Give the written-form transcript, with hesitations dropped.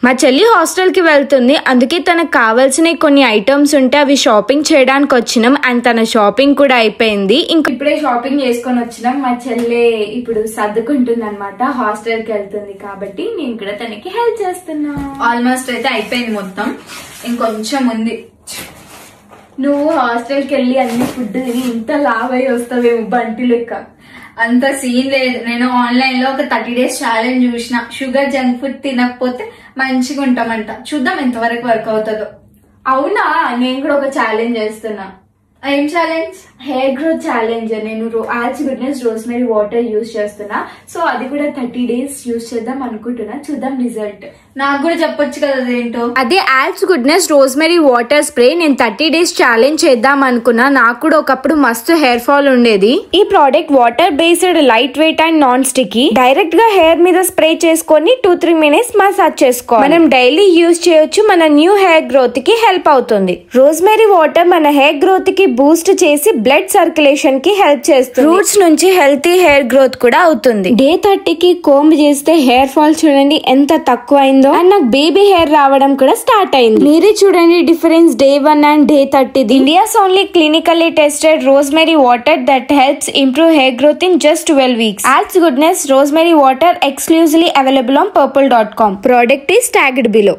మా చెల్లి హాస్టల్ కి వెళ్తుంది, అందుకే తనకు కావాల్సిన కొన్ని ఐటమ్స్ ఉంటే అవి షాపింగ్ చేయడానికి వచ్చినాం. అండ్ తన షాపింగ్ కూడా అయిపోయింది. ఇంకా ఇప్పుడే షాపింగ్ చేసుకొని వచ్చినాం. మా చెల్లి ఇప్పుడు సర్దుకుంటుంది అనమాట, హాస్టల్ కి వెళ్తుంది కాబట్టి నేను కూడా తనకి హెల్ప్ చేస్తున్నా. ఆల్మోస్ట్ అయితే అయిపోయింది మొత్తం, ఇంకొంచెం ఉంది. నువ్వు హాస్టల్ కి వెళ్ళి అన్ని ఫుడ్ తిని ఇంత లావ్ అయ్యి వస్తావేమో బంటి లెక్క. అంత సీన్ లేదు. నేను ఆన్లైన్ లో ఒక 30 days ఛాలెంజ్ చూసిన. షుగర్ జంక్ ఫుడ్ తినకపోతే మంచిగా ఉంటామంట. చూద్దాం ఎంతవరకు వర్క్ అవుతుందో. అవునా, నేను కూడా ఒక ఛాలెంజ్ చేస్తున్నా. ఏం ఛాలెంజ్? Hair growth challenge. నేను ఆల్స్ గుడ్నెస్ రోజ్మెరీ వాటర్ యూజ్ చేస్తున్నా. సో అది కూడా 30 days యూజ్ చేద్దాం అనుకుంటున్నా. చూద్దాం రిజల్ట్. నాకు కూడా చెప్పొచ్చు కదా అదేంటో. అదే ఆల్స్ గుడ్నెస్ రోజ్మెరీ వాటర్ స్ప్రే. నేను 30 days ఛాలెంజ్ చేద్దాం అనుకున్నా. నాకు కూడా ఒకప్పుడు మస్తు హెయిర్ ఫాల్ ఉండేది. ఈ product water based, light weight and non sticky. Direct గా హెయిర్ మీద స్ప్రే చేసుకొని 2-3 minutes మసాజ్ చేసుకోవాలి. మనం డైలీ యూజ్ చేయొచ్చు. మన న్యూ హెయిర్ గ్రోత్ కి హెల్ప్ అవుతుంది. రోజ్మెరీ వాటర్ మన హెయిర్ గ్రోత్ కి బూస్ట్ చేసి బ్లడ్ సర్క్యులేషన్ కి హెల్ప్ చేస్తుంది. రూట్స్ నుంచి హెల్తీ హెయిర్ గ్రోత్ కూడా అవుతుంది. Day 30కి కోంబ్ చేస్తే హెయిర్ ఫాల్ చూడండి ఎంత తక్కువ అయిందో. అండ్ నాకు బేబీ హెయిర్ రావడం కూడా స్టార్ట్ అయింది. మీరే చూడండి difference Day 1 and Day 30. India's only clinically tested rosemary water that helps improve hair growth in just 12 weeks. Alps Goodness rosemary water exclusively available on purple.com. Product is tagged below.